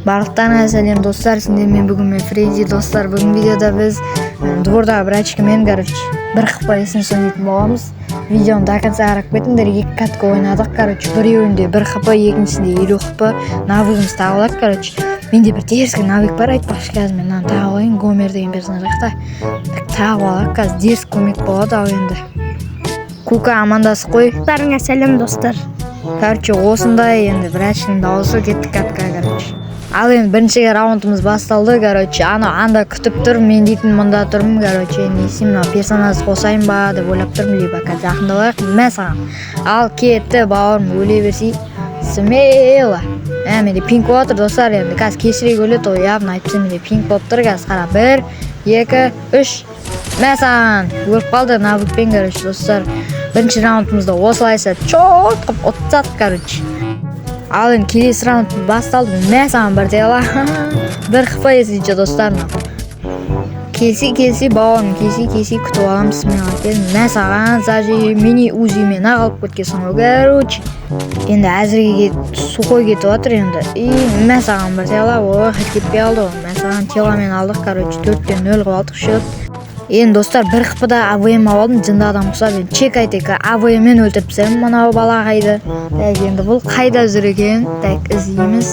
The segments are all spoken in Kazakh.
Барлықтарыңа сәлем достар, сендермен бүгін мен Фредди достар. Бүгін видеода біз двордағы брачкамен, бір қыпа есін сөйлейтін боламыз. Видеоны до конца қарап кетіңдер. 2 катка ойнадық, біреуінде 1 қыпа, екіншісінде 50 қыпа навыгымыз тағылады. Менде бір дерзгі навык бар, айтпақшы қазір мен мынаны тағып алайын. Гомер деген персонаж жақта тағып алайық, қазір дерзгі көмек болады. Ал енді Кука амандасып қой. Бәріңе сәлем достар. Осындай енді брачканың дауысы кеттік катка. Ал енді бірінші раундымыз басталды. Анда күтіп тұр, мен дейтін мұнда тұрмын. Не істеймін, персонаж қосайын ба деп ойлап тұрмын, либо қазір жақындалайық. Мәсаған ал кетті бауырым, өле берсей смело. Менде пинг болып тұр достар, енді қазір кешірек өледі. Ол явно айтпасам, менде пинг болып тұр. Қазір қара 1 2 3 мәсаған өліп қалды навыкпен. Достар, бірінші раундымызда осылайша чоқ қып ұтсат. Ал енді келесі раунд басталды. Мәсаған бір тела 1 қыпа есейші достар. Келси бауырым, келси күтіп аламыз. Мәсаған зажи мини узимен ағалып көткесің ғой. Енді әзірге сухой кетіп отыр енді. Мәсаған бір тела кетпей алды. Мәсаған теламен алдық. 4-0 қалдық шөп. Енді достар, 1 қыпыда АВМ алдым, жынды адам құсап, чек айтайық, АВМ-мен өлтіріп тастаймын мынау бала қайда. Енді бұл қайда жүр екен? Іздейміз.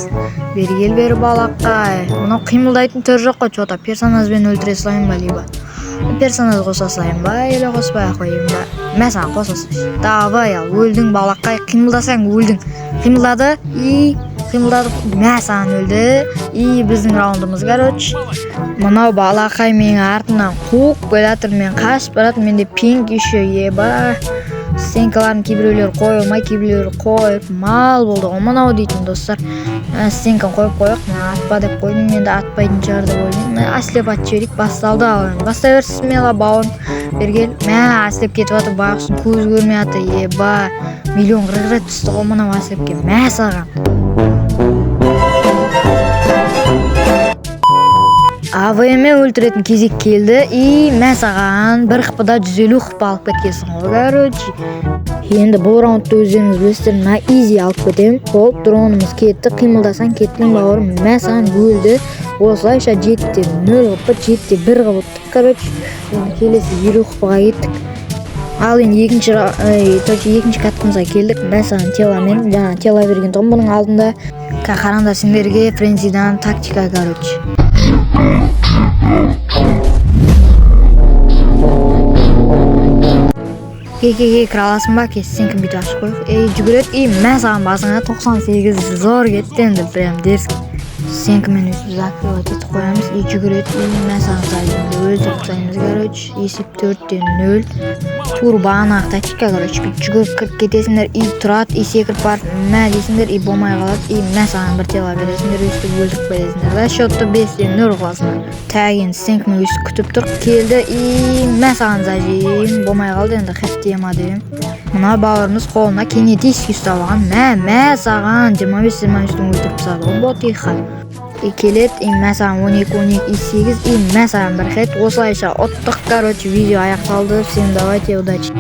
Бері балаққа. Мынау қимылдайтын түр жоқ қой, жота персонажбен өлтіре салайын ба, либо персонаж қоса салайын ба, еле қоспай қойын ба. Мәсаған қосасы. Давай, өлдің балаққа, қимылдасаң өлдің. Қимылдады, мәсаған өлді. Біздің раундымыз, мынау балақай менің артынан қуып келатыр, мен қашып баратыр. Менде пинг еще еба. Стенкаларын кейбіреулер қойылмай, кейбіреулер қойып мал болды. Мынау дейтін достар. Стенканы қойып, атпа деп қойдым. Енді атпайтын шығар деп ойлаймын. Аслеп ат жіберейік, басталды. Бастай берсіз смело бауырым. Бергел. Аслеп кетіп жатыр, бағысын көз көрмей жатыр. Еба. Миллион рет түсті ғой мынау аслепке. Мәсаған. АВМ өлтіретін кезек келді. Мәсаған 1 қыпыда 150 қыпа алып кеткесің ғой. Енді бұл раундты өздеріңіз білесіздер, на изи алып кетем. Болып, дронымыз кетті, қимылдасаң кеттің бауырым. Мәсаған өлді. Осылайша 7-те 0 қыпы, 7-те 1 қыпы. Келесі 50 қыпыға кеттік. Ал енді екінші катқымызға келдік. Мәсаған теламен, тела берген тұғым бұның алдында. Қараңдар сендерге Френзидан тактика. Краласын ба, сен кім бүйтіп ашып қойық. Жүгірет, мәсаған басыңа 98 зор кетті енді, прям дерзкі. Сен кіммен өсіп закрывать етіп қоямыз. Жүгірет, мәсаған сайында өлтіріп тастаймыз. Есеп 4-0. Турбанақ тактика, жүгіріп кіріп кетесіңдер. Тұрат, секіріп бар, дейсіңдер, болмай қалады. Мәсаған бір тела бересіңдер, өстіп өлтіріп бересіңдер. Шотты 5-0 қаласыңдар. Тәген сен кіммен өсіп күтіп тұр, келді. Мәсаған зажим, болмай қалды, енді қетті ема деймін. Мына бауырымыз қолына кене диск ұстап алған. Мәсаған 25-23-дің өлтіріп сады. Бот иқан. Келет, мәсаған 12-12-8, мәсаған бір хет. Осылайша оттық, видео аяқталды. Всем давайте, удачи.